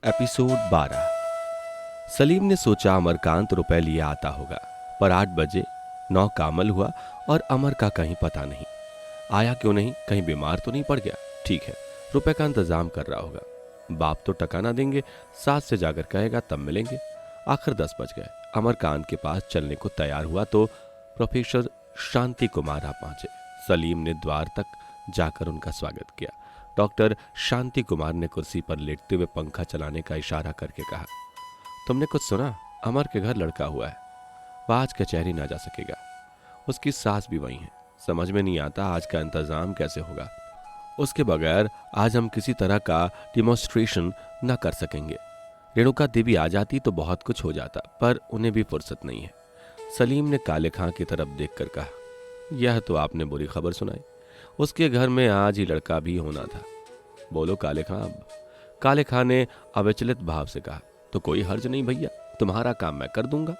Episode 12। Salim ने सोचा अमरकांत रुपए लिए आता होगा, पर 8 बजे 9 का अमल हुआ और अमर का कहीं पता नहीं। आया क्यों नहीं, कहीं बीमार तो नहीं पड़ गया। ठीक है, रुपए का इंतजाम कर रहा होगा। बाप तो टका ना देंगे, सास से जाकर कहेगा तब मिलेंगे। आखिर 10 बज गए। अमरकांत के पास चलने को तैयार हुआ तो प्रोफेसर शांति कुमार आ पहुंचे। सलीम ने द्वार तक जाकर उनका स्वागत किया। डॉक्टर शांति कुमार ने कुर्सी पर लेटते हुए पंखा चलाने का इशारा करके कहा, तुमने कुछ सुना? अमर के घर लड़का हुआ है, वह आज कचहरी ना जा सकेगा। उसकी सास भी वही है। समझ में नहीं आता आज का इंतजाम कैसे होगा। उसके बगैर आज हम किसी तरह का डिमॉन्स्ट्रेशन न कर सकेंगे। रेणुका देवी आ जाती तो बहुत कुछ हो जाता, पर उन्हें भी फुर्सत नहीं है। सलीम ने काले खां की तरफ देखकर कहा, यह तो आपने बुरी खबर सुनाई। उसके घर में आज ही लड़का भी होना था। बोलो काले खां। अब काले खां ने अविचलित भाव से कहा, तो कोई हर्ज नहीं भैया, तुम्हारा काम मैं कर दूंगा,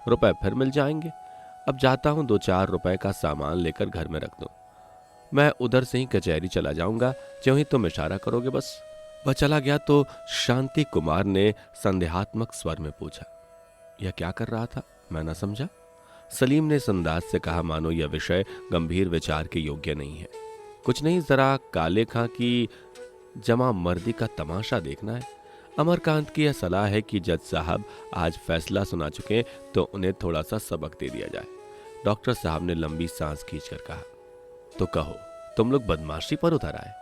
रुपए फिर मिल जाएंगे। अब जाता हूं, 2-4 रुपए का सामान लेकर घर में रख दो। मैं उधर से ही कचहरी चला जाऊंगा, ज्यों ही तुम इशारा करोगे बस। वह चला गया तो शांति कुमार ने संदेहात्मक स्वर में पूछा, यह क्या कर रहा था? मैं ना समझा। सलीम ने इस अंदाज से कहा मानो यह विषय गंभीर विचार के योग्य नहीं है। कुछ नहीं, जरा काले खां की जमा मर्दी का तमाशा देखना है। अमरकांत की यह सलाह है कि जज साहब आज फैसला सुना चुके तो उन्हें थोड़ा सा सबक दे दिया जाए। डॉक्टर साहब ने लंबी सांस खींचकर कहा, तो कहो, तुम लोग बदमाशी पर उतर आए।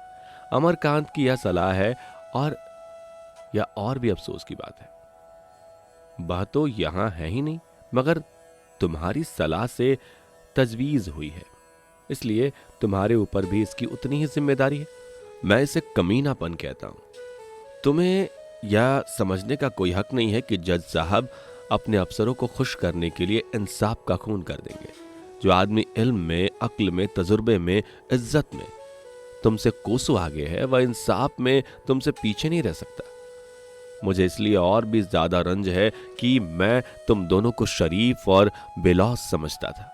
अमरकांत की यह सलाह है और यह और भी अफसोस की बात है, वह तो यहां है ही नहीं, मगर तुम्हारी सलाह से तजवीज हुई है, इसलिए तुम्हारे ऊपर भी इसकी उतनी ही जिम्मेदारी है। मैं इसे कमीनापन कहता हूं। तुम्हें यह समझने का कोई हक नहीं है कि जज साहब अपने अफसरों को खुश करने के लिए इंसाफ का खून कर देंगे। जो आदमी इल्म में, अक्ल में, तजुर्बे में, इज्जत में तुमसे कोसों आगे है, वह इंसाफ में तुमसे पीछे नहीं रह सकता। मुझे इसलिए और भी ज्यादा रंज है कि मैं तुम दोनों को शरीफ और बेलौस समझता था।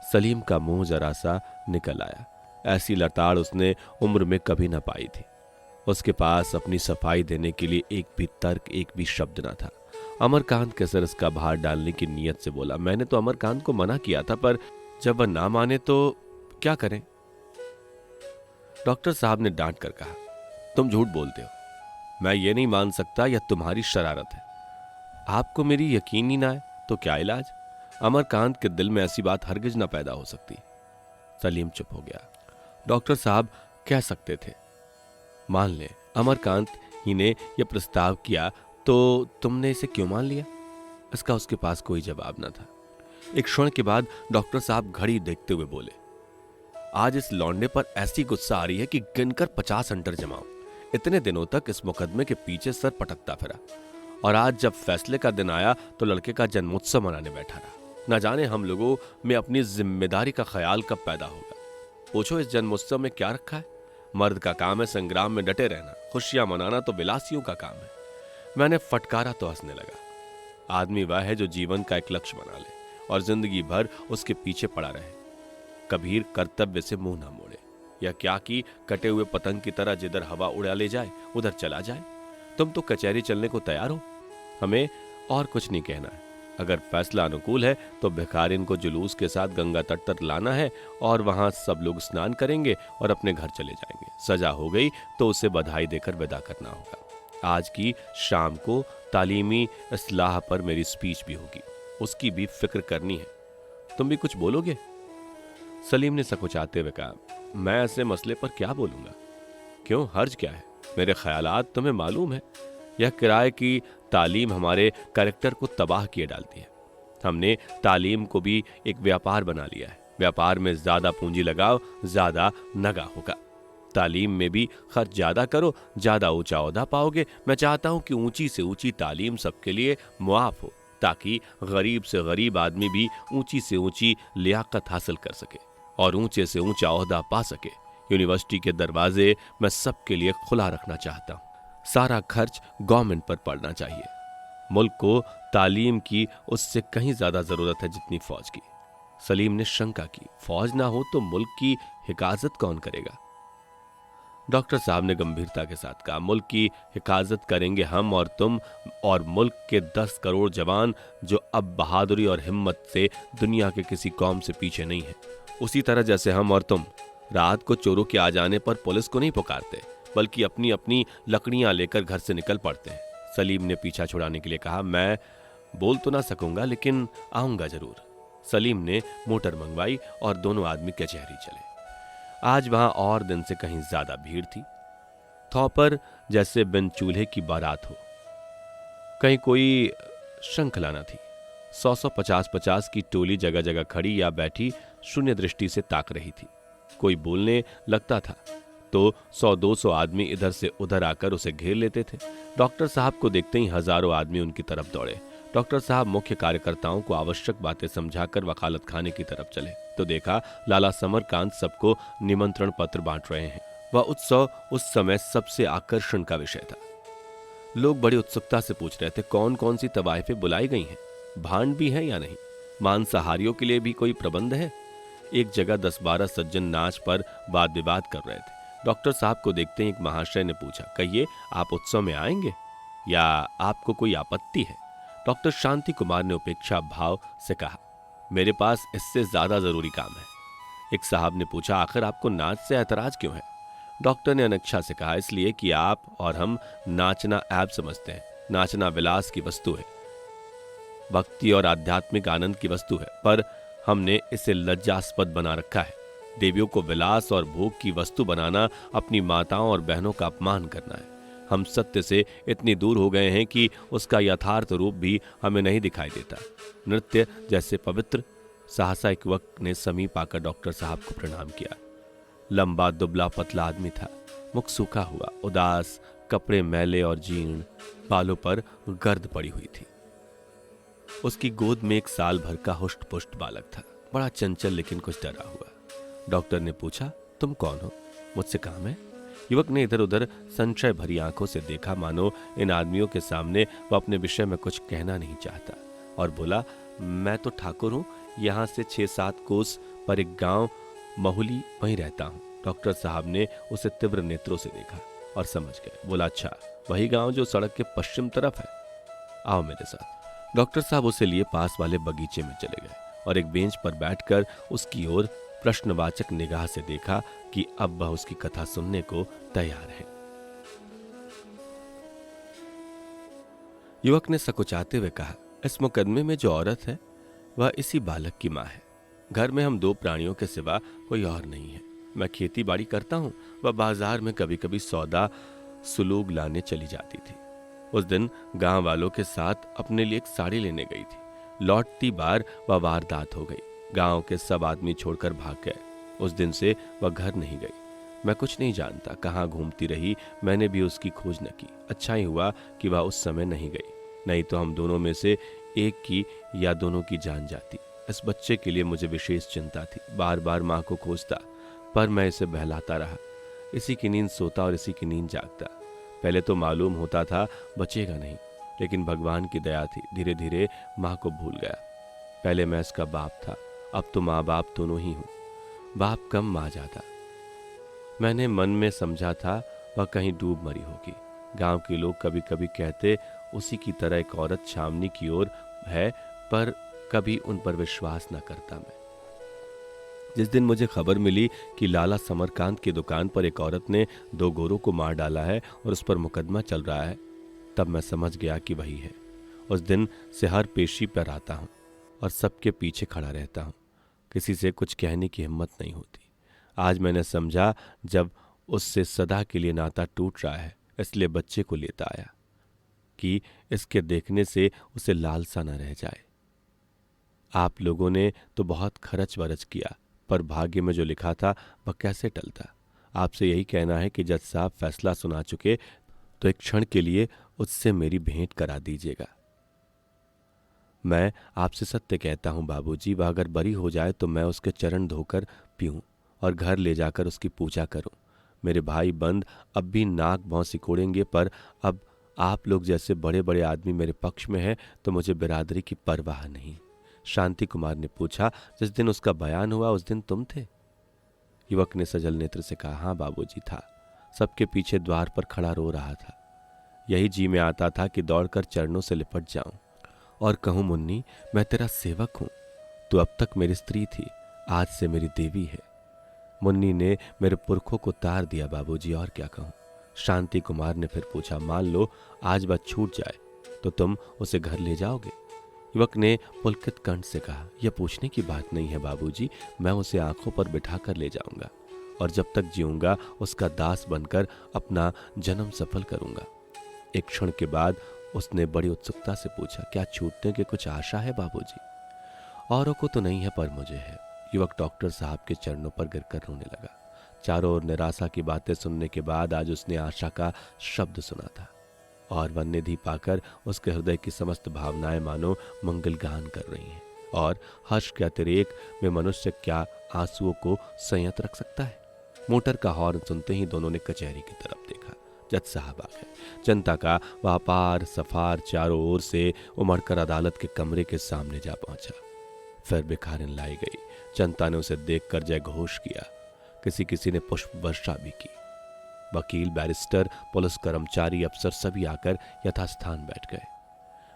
सलीम का मुंह जरा सा निकल आया। ऐसी लताड़ उसने उम्र में कभी न पाई थी। उसके पास अपनी सफाई देने के लिए एक भी तर्क, एक भी शब्द न था। अमरकांत के सर इसका भार डालने की नीयत से बोला, मैंने तो अमरकांत को मना किया था, पर जब वह ना माने तो क्या करें? डॉक्टर साहब ने डांट कर कहा, तुम झूठ बोलते हो। मैं ये नहीं मान सकता, यह तुम्हारी शरारत है। आपको मेरी यकीन ही ना है तो क्या इलाज? अमरकांत के दिल में ऐसी बात हरगिज ना पैदा हो सकती। सलीम चुप हो गया। डॉक्टर साहब कह सकते थे, मान ले अमरकांत ही ने यह प्रस्ताव किया, तो तुमने इसे क्यों मान लिया? इसका उसके पास कोई जवाब न था। एक क्षण के बाद डॉक्टर साहब घड़ी देखते हुए बोले, आज इस लौंडे पर ऐसी गुस्सा आ रही है कि गिनकर 50 अंटर जमाओ। इतने दिनों तक इस मुकदमे के पीछे सर पटकता फिरा, और आज जब फैसले का दिन आया तो लड़के का जन्मोत्सव मनाने बैठा रहा। न जाने हम लोगों में अपनी जिम्मेदारी का ख्याल कब पैदा होगा। पूछो, इस जन्मोत्सव में क्या रखा है? मर्द का काम है संग्राम में डटे रहना, खुशियां मनाना तो विलासियों का काम है। मैंने फटकारा तो हंसने लगा। आदमी वह है जो जीवन का एक लक्ष्य बना ले और जिंदगी भर उसके पीछे पड़ा रहे, कभी कर्तव्य से मुंह ना मोड़े। या क्या कि कटे हुए पतंग की तरह जिधर हवा उड़ा ले जाए उधर चला जाए। तुम तो कचहरी चलने को तैयार हो, हमें और कुछ नहीं कहना है। अगर फैसला अनुकूल है तो भिखारिन को जुलूस के साथ गंगा तट तक लाना है और वहां सब लोग स्नान करेंगे और अपने घर चले जाएंगे। सजा हो गई तो उसे बधाई देकर विदा करना होगा। आज की शाम को तालीमी इस्लाह पर मेरी स्पीच भी होगी, उसकी भी फिक्र करनी है। तुम भी कुछ बोलोगे? सलीम ने सकुचाते हुए कहा, मैं ऐसे मसले पर क्या बोलूंगा? क्यों, हर्ज क्या है? मेरे ख्यालात तुम्हें मालूम है। यह किराए की तालीम हमारे कैरेक्टर को तबाह किए डालती है। हमने तालीम को भी एक व्यापार बना लिया है। व्यापार में ज्यादा पूंजी लगाओ, ज्यादा नगा होगा। तालीम में भी खर्च ज्यादा करो, ज्यादा ऊंचा ओहदा पाओगे। मैं चाहता हूं कि ऊंची से ऊंची तालीम सबके लिए मुआफ हो, ताकि गरीब से गरीब आदमी भी ऊंची से ऊंची लियाकत हासिल कर सके और ऊंचे से ऊंचा ओहदा पा सके। यूनिवर्सिटी के दरवाजे मैं सबके लिए खुला रखना चाहता हूं। सारा खर्च गवर्नमेंट पर पड़ना चाहिए। मुल्क को तालीम की उससे कहीं ज्यादा जरूरत है जितनी फौज की। सलीम ने शंका की, फौज ना हो तो मुल्क की हिफाजत कौन करेगा? डॉक्टर साहब ने गंभीरता के साथ कहा, मुल्क की हिफाजत करेंगे हम और तुम और मुल्क के 10 करोड़ जवान जो अब बहादुरी और हिम्मत से दुनिया के किसी कौम से पीछे नहीं है। उसी तरह जैसे हम और तुम रात को चोरों के आ जाने पर पुलिस को नहीं पुकारते, बल्कि अपनी अपनी लकड़ियां लेकर घर से निकल पड़ते हैं। सलीम ने पीछा छुड़ाने के लिए कहा, मैं बोल तो ना सकूंगा लेकिन आऊंगा जरूर। सलीम ने मोटर मंगवाई और दोनों आदमी कचहरी चले। आज वहां और दिन से कहीं ज्यादा भीड़ थी। थौपर जैसे बिन चूल्हे की बारात हो। कहीं कोई श्रृंखला न थी। 100 50 की टोली जगह जगह खड़ी या बैठी शून्य दृष्टि से ताक रही थी। कोई बोलने लगता था तो 100-200 आदमी इधर से उधर आकर उसे घेर लेते थे। डॉक्टर साहब को देखते ही हजारों आदमी उनकी तरफ दौड़े। डॉक्टर साहब मुख्य कार्यकर्ताओं को आवश्यक बातें समझाकर वकालत खाने की तरफ चले तो देखा लाला समरकांत सबको निमंत्रण पत्र बांट रहे हैं। वह उत्सव उस समय सबसे आकर्षण का विषय था। लोग बड़ी उत्सुकता से पूछ रहे थे कौन कौन सी तवाइफें बुलाई गई हैं, भांड भी है या नहीं, मांसाहारियों के लिए भी कोई प्रबंध है। एक जगह 10-12 सज्जन नाच पर वाद विवाद कर रहे थे। डॉक्टर साहब को देखते ही एक महाशय ने पूछा, कहिए आप उत्सव में आएंगे या आपको कोई आपत्ति है। डॉक्टर शांति कुमार ने उपेक्षा भाव से कहा, मेरे पास इससे ज्यादा जरूरी काम है। एक साहब ने पूछा, आखिर आपको नाच से ऐतराज क्यों है। डॉक्टर ने अनक्षा से कहा, इसलिए कि आप और हम नाचना ऐब समझते हैं। नाचना विलास की वस्तु है, भक्ति और आध्यात्मिक आनंद की वस्तु है, पर हमने इसे लज्जास्पद बना रखा है। देवियों को विलास और भोग की वस्तु बनाना अपनी माताओं और बहनों का अपमान करना है। हम सत्य से इतनी दूर हो गए हैं कि उसका यथार्थ रूप भी हमें नहीं दिखाई देता। नृत्य जैसे पवित्र। सहसा एक युवक ने समीप आकर डॉक्टर साहब को प्रणाम किया। लंबा दुबला पतला आदमी था, मुख सूखा हुआ, उदास, कपड़े मैले और जीर्ण, बालों पर गर्द पड़ी हुई थी। उसकी गोद में 1 साल भर का हुष्ट पुष्ट बालक था, बड़ा चंचल लेकिन कुछ डरा हुआ। डॉक्टर ने पूछा, तुम कौन हो, मुझसे काम है। युवक ने इधर उधर संशय भरी आंखों से देखा, मानो इन आदमियों के सामने वह अपने विषय में कुछ कहना नहीं चाहता, और बोला, मैं तो ठाकुर हूं, यहां से 6-7 कोस पर एक गांव महुली, वहीं रहता हूं। डॉक्टर साहब ने उसे तीव्र नेत्रों से देखा और समझ गए। बोला, अच्छा, वही गांव जो सड़क के पश्चिम तरफ है, आओ मेरे साथ। डॉक्टर साहब उसे लिए पास वाले बगीचे में चले गए और एक बेंच पर बैठकर उसकी ओर प्रश्नवाचक निगाह से देखा कि अब वह उसकी कथा सुनने को तैयार है। युवक ने सकुचाते हुए कहा, इस मुकदमे में जो औरत है वह इसी बालक की मां है। घर में हम 2 प्राणियों के सिवा कोई और नहीं है। मैं खेती बाड़ी करता हूं, वह बाजार में कभी कभी सौदा सुलूग लाने चली जाती थी। उस दिन गांव वालों के साथ अपने लिए एक साड़ी लेने गई थी। लौटती बार वह वारदात हो गई। गांव के सब आदमी छोड़कर भाग गए। उस दिन से वह घर नहीं गई। मैं कुछ नहीं जानता कहाँ घूमती रही, मैंने भी उसकी खोज न की। अच्छा ही हुआ कि वह उस समय नहीं गई, नहीं तो हम दोनों में से एक की या दोनों की जान जाती। इस बच्चे के लिए मुझे विशेष चिंता थी। बार बार माँ को खोजता, पर मैं इसे बहलाता रहा। इसी की नींद सोता और इसी की नींद जागता। पहले तो मालूम होता था बचेगा नहीं, लेकिन भगवान की दया थी, धीरे धीरे माँ को भूल गया। पहले मैं इसका बाप था, अब तो माँ बाप दोनों ही हूँ। बाप कम माँ ज्यादा। मैंने मन में समझा था वह कहीं डूब मरी होगी। गांव के लोग कभी कभी कहते उसी की तरह एक औरत छावनी की ओर है, पर कभी उन पर विश्वास न करता मैं। जिस दिन मुझे खबर मिली कि लाला समरकांत की दुकान पर एक औरत ने 2 गोरों को मार डाला है और उस पर मुकदमा चल रहा है, तब मैं समझ गया कि वही है। उस दिन से हर पेशी पर आता हूँ और सबके पीछे खड़ा रहता हूँ। किसी से कुछ कहने की हिम्मत नहीं होती। आज मैंने समझा जब उससे सदा के लिए नाता टूट रहा है, इसलिए बच्चे को लेता आया कि इसके देखने से उसे लालसा न रह जाए। आप लोगों ने तो बहुत खर्च वरच किया, पर भाग्य में जो लिखा था वह कैसे टलता। आपसे यही कहना है कि जज साहब फैसला सुना चुके तो एक क्षण के लिए उससे मेरी भेंट करा दीजिएगा। मैं आपसे सत्य कहता हूं बाबूजी, वह अगर बरी हो जाए तो मैं उसके चरण धोकर पीऊं और घर ले जाकर उसकी पूजा करूं। मेरे भाई बंद अब भी नाक भौं सिकोड़ेंगे, पर अब आप लोग जैसे बड़े बड़े आदमी मेरे पक्ष में हैं तो मुझे बिरादरी की परवाह नहीं। शांति कुमार ने पूछा, जिस दिन उसका बयान हुआ उस दिन तुम थे? युवक ने सजल नेत्र से कहा, हाँ बाबूजी था। सबके पीछे द्वार पर खड़ा रो रहा था। यही जी में आता था कि दौड़कर चरणों से लिपट जाऊं और कहूं, मुन्नी मैं तेरा सेवक हूं, तू अब तक मेरी स्त्री थी, आज से मेरी देवी है। मुन्नी ने मेरे पुरखों को तार दिया बाबूजी, और क्या कहूं। शांति कुमार ने फिर पूछा, मान लो आज बात छूट जाए तो तुम उसे घर ले जाओगे? युवक ने पुलकित कंठ से कहा, यह पूछने की बात नहीं है बाबूजी, मैं उसे आंखों पर बिठा कर ले जाऊंगा और जब तक जीऊंगा उसका दास बनकर अपना जन्म सफल करूंगा। एक क्षण के बाद उसने बड़ी उत्सुकता से पूछा, क्या छूटने की कुछ आशा है बाबूजी? औरों को तो नहीं है पर मुझे है। युवक डॉक्टर साहब के चरणों पर गिरकर रोने लगा। चारों ओर निराशा की बातें सुनने के बाद आज उसने आशा का शब्द सुना था और वह निधि पाकर उसके हृदय की समस्त भावनाएं मानो मंगल गान कर रही हैं। और हर्ष के अतिरेक में मनुष्य क्या आंसुओं को संयत रख सकता है? मोटर का हॉर्न सुनते ही दोनों ने कचहरी की तरफ देखा। जज साहब आ गए। जनता का व्यापार सफार चारों ओर से उमड़कर अदालत के कमरे के सामने जा पहुंचा। फिर भिखारिन लाई गई। जनता ने उसे देखकर जय घोष किया। किसी किसी ने पुष्प वर्षा भी की। वकील, बैरिस्टर, पुलिस कर्मचारी, अफसर सभी आकर यथास्थान बैठ गए।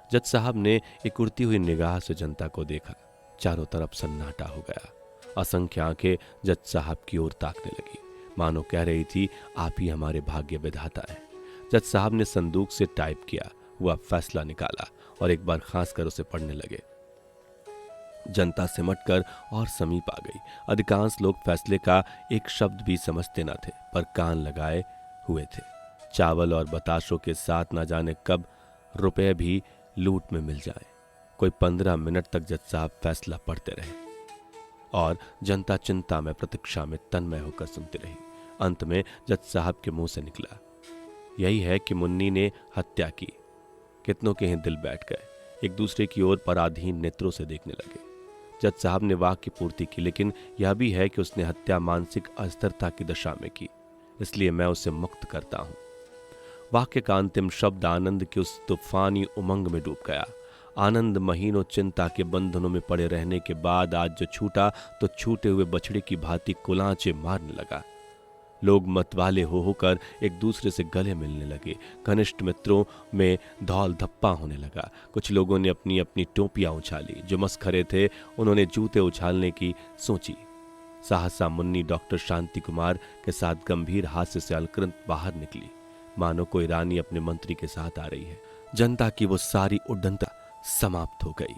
जज साहब ने एक उड़ती हुई निगाह से जनता को देखा। चारों तरफ सन्नाटा हो गया। असंख्य आंखें जज साहब की ओर ताकने लगी, मानो कह रही थी, आप ही हमारे भाग्य विधाता हैं। जज साहब ने संदूक से टाइप किया हुआ फैसला निकाला और एक बार खांस कर उसे पढ़ने लगे। जनता सिमटकर और समीप आ गई। अधिकांश लोग फैसले का एक शब्द भी समझते न थे, पर कान लगाए हुए थे। चावल और बताशों के साथ न जाने कब रुपए भी लूट में मिल जाएं। कोई 15 मिनट तक जज साहब फैसला पढ़ते रहे और जनता चिंता में, प्रतीक्षा में तन्मय होकर सुनती रही। अंत में जज साहब के मुंह से निकला, यही है कि मुन्नी ने हत्या की। कितनों के ही दिल बैठ गए, एक दूसरे की ओर पराधीन नेत्रों से देखने लगे। जज साहब ने वाक्य की पूर्ति की, लेकिन यह भी है कि उसने हत्या मानसिक अस्थिरता की दशा में की, इसलिए मैं उसे मुक्त करता हूं। वाक्य का अंतिम शब्द आनंद के उस तूफानी उमंग में डूब गया। आनंद महीनों चिंता के बंधनों में पड़े रहने के बाद आज जो छूटा तो छूटे हुए बछड़े की भांति कुलांचे मारने लगा। लोग मतवाले हो होकर एक दूसरे से गले मिलने लगे। घनिष्ठ मित्रों में धौल धप्पा होने लगा। कुछ लोगों ने अपनी अपनी टोपियां उछाली। जो मस्खरे थे उन्होंने जूते उछालने की सोची। सहसा मुन्नी डॉक्टर शांति कुमार के साथ गंभीर हास्य से अलकृत बाहर निकली, मानो कोई रानी अपने मंत्री के साथ आ रही है। जनता की वो सारी उड्डनता समाप्त हो गई।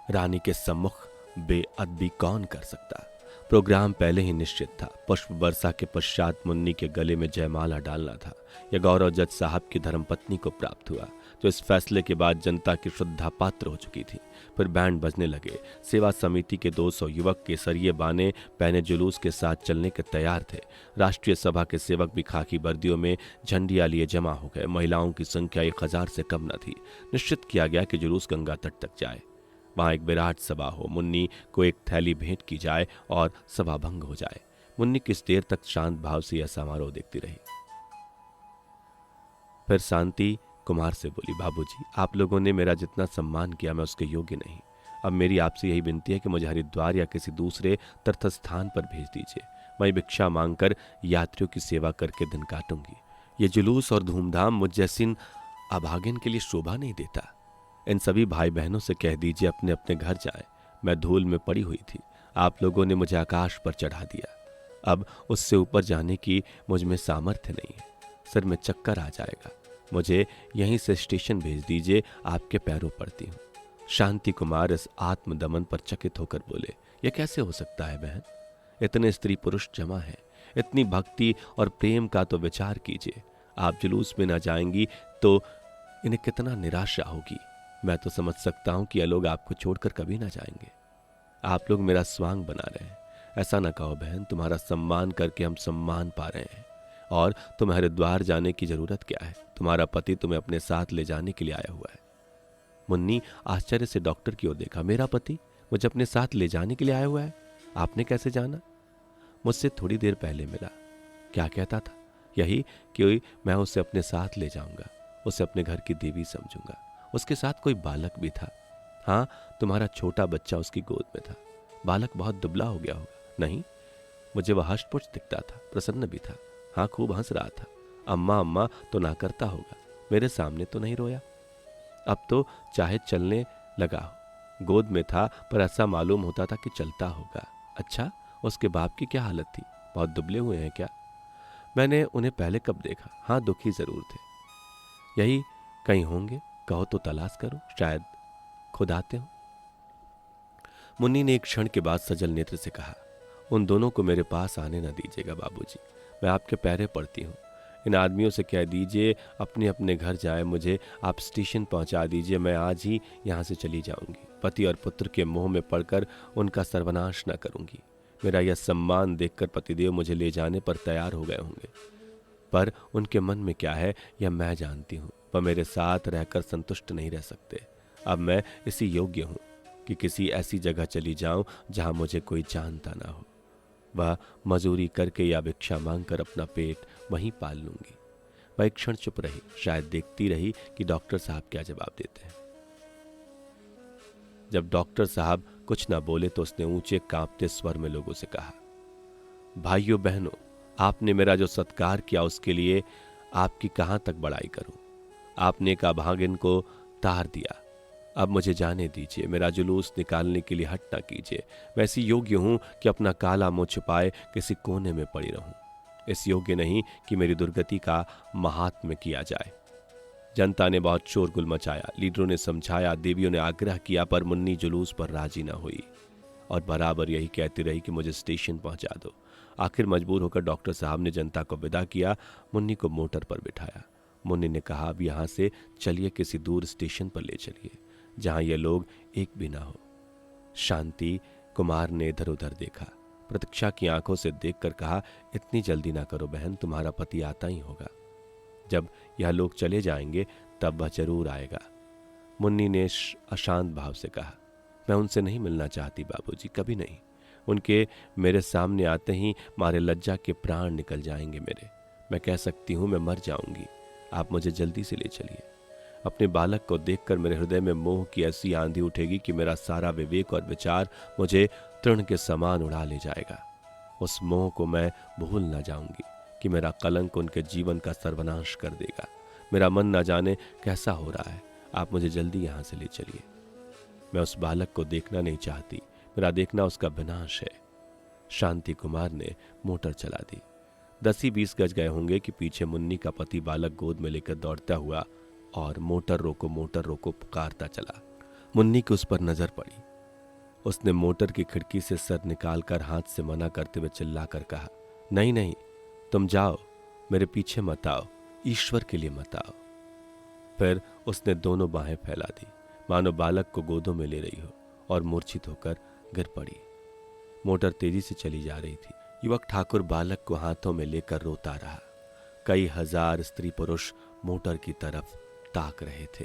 रानी के सम्मुख बेअदबी कौन कर सकता? प्रोग्राम पहले ही निश्चित था। पुष्प वर्षा के पश्चात मुन्नी के गले में जयमाला डालना था। यह गौरव जज साहब की धर्मपत्नी को प्राप्त हुआ, जो इस फैसले के बाद जनता की श्रद्धा पात्र हो चुकी थी। फिर बैंड बजने लगे। सेवा समिति के 200 युवक केसरिये बाने पहने जुलूस के साथ चलने के तैयार थे। राष्ट्रीय सभा के सेवक भी खाकी वर्दियों में झंडियां लिए जमा हो गए। महिलाओं की संख्या 1000 से कम न थी। निश्चित किया गया कि जुलूस गंगा तट तक जाए, वहां एक विराट सभा हो, मुन्नी को एक थैली भेंट की जाए और सभा भंग हो जाए। मुन्नी किस देर तक शांत भाव से यह समारोह देखती रही। फिर शांति कुमार से बोली, बाबूजी, आप लोगों ने मेरा जितना सम्मान किया मैं उसके योग्य नहीं। अब मेरी आपसे यही विनती है कि मुझे हरिद्वार या किसी दूसरे तीर्थ स्थान पर भेज दीजिए। मैं भिक्षा मांगकर यात्रियों की सेवा करके दिन काटूंगी। ये जुलूस और धूमधाम मुझ जैसी अभागिन के लिए शोभा नहीं देता। इन सभी भाई बहनों से कह दीजिए अपने अपने घर जाएं। मैं धूल में पड़ी हुई थी, आप लोगों ने मुझे आकाश पर चढ़ा दिया। अब उससे ऊपर जाने की मुझ में सामर्थ्य नहीं है। सिर में चक्कर आ जाएगा। मुझे यहीं से स्टेशन भेज दीजिए, आपके पैरों पड़ती हूँ। शांति कुमार इस आत्मदमन पर चकित होकर बोले, यह कैसे हो सकता है बहन? इतने स्त्री पुरुष जमा है, इतनी भक्ति और प्रेम का तो विचार कीजिए। आप जुलूस में ना जाएंगी तो इन्हें कितना निराशा होगी। मैं तो समझ सकता हूं कि ये लोग आपको छोड़कर कभी ना जाएंगे। आप लोग मेरा स्वांग बना रहे हैं। ऐसा ना कहो बहन, तुम्हारा सम्मान करके हम सम्मान पा रहे हैं और तुम्हें हरिद्वार जाने की जरूरत क्या है? तुम्हारा पति तुम्हें अपने साथ ले जाने के लिए आया हुआ है। मुन्नी आश्चर्य से डॉक्टर की ओर देखा। मेरा पति मुझे अपने साथ ले जाने के लिए आया हुआ है? आपने कैसे जाना? मुझसे थोड़ी देर पहले मिला। क्या कहता था? यही कि मैं उसे अपने साथ ले जाऊंगा, उसे अपने घर की देवी समझूंगा। उसके साथ कोई बालक भी था। हाँ, तुम्हारा छोटा बच्चा उसकी गोद में था। बालक बहुत दुबला हो गया होगा। नहीं, मुझे वह हष्टपुष्ट दिखता था, प्रसन्न भी था। हाँ, खूब हंस रहा था। अम्मा अम्मा तो ना करता होगा, मेरे सामने तो नहीं रोया। अब तो चाहे चलने लगा हो, गोद में था पर ऐसा मालूम होता था कि चलता होगा। अच्छा, उसके बाप की क्या हालत थी? बहुत दुबले हुए हैं क्या? मैंने उन्हें पहले कब देखा? हाँ, दुखी जरूर थे। यही कहीं होंगे, कहो तो तलाश करो, शायद खुद आते हो। मुन्नी ने एक क्षण के बाद सजल नेत्र से कहा, उन दोनों को मेरे पास आने न दीजिएगा बाबूजी, मैं आपके पैरे पड़ती हूँ। इन आदमियों से कह दीजिए अपने अपने घर जाए, मुझे आप स्टेशन पहुंचा दीजिए, मैं आज ही यहाँ से चली जाऊंगी। पति और पुत्र के मोह में पड़कर उनका सर्वनाश न करूंगी। मेरा यह सम्मान देखकर पतिदेव मुझे ले जाने पर तैयार हो गए होंगे, पर उनके मन में क्या है यह मैं जानती हूँ। वह मेरे साथ रहकर संतुष्ट नहीं रह सकते। अब मैं इसी योग्य हूँ कि किसी ऐसी जगह चली जाऊं जहां मुझे कोई जानता ना हो। वह मजूरी करके या भिक्षा मांगकर अपना पेट वहीं पाल लूंगी। वह एक क्षण चुप रही, शायद देखती रही कि डॉक्टर साहब क्या जवाब देते हैं। जब डॉक्टर साहब कुछ ना बोले तो उसने ऊंचे कांपते स्वर में लोगों से कहा, भाइयों बहनों, आपने मेरा जो सत्कार किया उसके लिए आपकी कहां तक बड़ाई करूं। आपने एक अभागिन को तार दिया। अब मुझे जाने दीजिए, मेरा जुलूस निकालने के लिए हट ना कीजिए। मैं ऐसी योग्य हूं कि अपना काला मुंह छिपाए किसी कोने में पड़ी रहूं। इस योग्य नहीं कि मेरी दुर्गति का महात्म्य किया जाए। जनता ने बहुत शोरगुल मचाया, लीडरों ने समझाया, देवियों ने आग्रह किया, पर मुन्नी जुलूस पर राजी ना हुई और बराबर यही कहती रही कि मुझे स्टेशन पहुंचा दो। आखिर मजबूर होकर डॉक्टर साहब ने जनता को विदा किया, मुन्नी को मोटर पर बिठाया। मुन्नी ने कहा, अब यहां से चलिए, किसी दूर स्टेशन पर ले चलिए जहां ये लोग एक भी ना हो। शांति कुमार ने इधर उधर देखा, प्रतीक्षा की आंखों से देखकर कहा, इतनी जल्दी ना करो बहन, तुम्हारा पति आता ही होगा। जब यह लोग चले जाएंगे तब वह जरूर आएगा। मुन्नी ने अशांत भाव से कहा, मैं उनसे नहीं मिलना चाहती बाबूजी, कभी नहीं। उनके मेरे सामने आते ही मारे लज्जा के प्राण निकल जाएंगे मेरे। मैं कह सकती हूं मैं मर जाऊंगी। आप मुझे जल्दी से ले चलिए। अपने बालक को देखकर मेरे हृदय में मोह की ऐसी आंधी उठेगी कि मेरा सारा विवेक और विचार मुझे तृण के समान उड़ा ले जाएगा। उस मोह को मैं भूल न जाऊंगी कि मेरा कलंक उनके जीवन का सर्वनाश कर देगा। मेरा मन न जाने कैसा हो रहा है। आप मुझे जल्दी यहां से ले चलिए। मैं उस बालक को देखना नहीं चाहती, मेरा देखना उसका विनाश है। शांति कुमार ने मोटर चला दी। 10-20 गज गए होंगे कि पीछे मुन्नी का पति बालक गोद में लेकर दौड़ता हुआ और मोटर रोको पुकारता चला। मुन्नी की उस पर नजर पड़ी। उसने मोटर की खिड़की से सर निकालकर हाथ से मना करते हुए चिल्लाकर कहा, नहीं नहीं, तुम जाओ, मेरे पीछे मत आओ, ईश्वर के लिए मत आओ। फिर उसने दोनों बाहें फैला दी, मानो बालक को गोदों में ले रही हो, और मूर्छित होकर गिर पड़ी। मोटर तेजी से चली जा रही थी। युवक ठाकुर बालक को हाथों में लेकर रोता रहा। कई हजार स्त्री पुरुष मोटर की तरफ ताक रहे थे।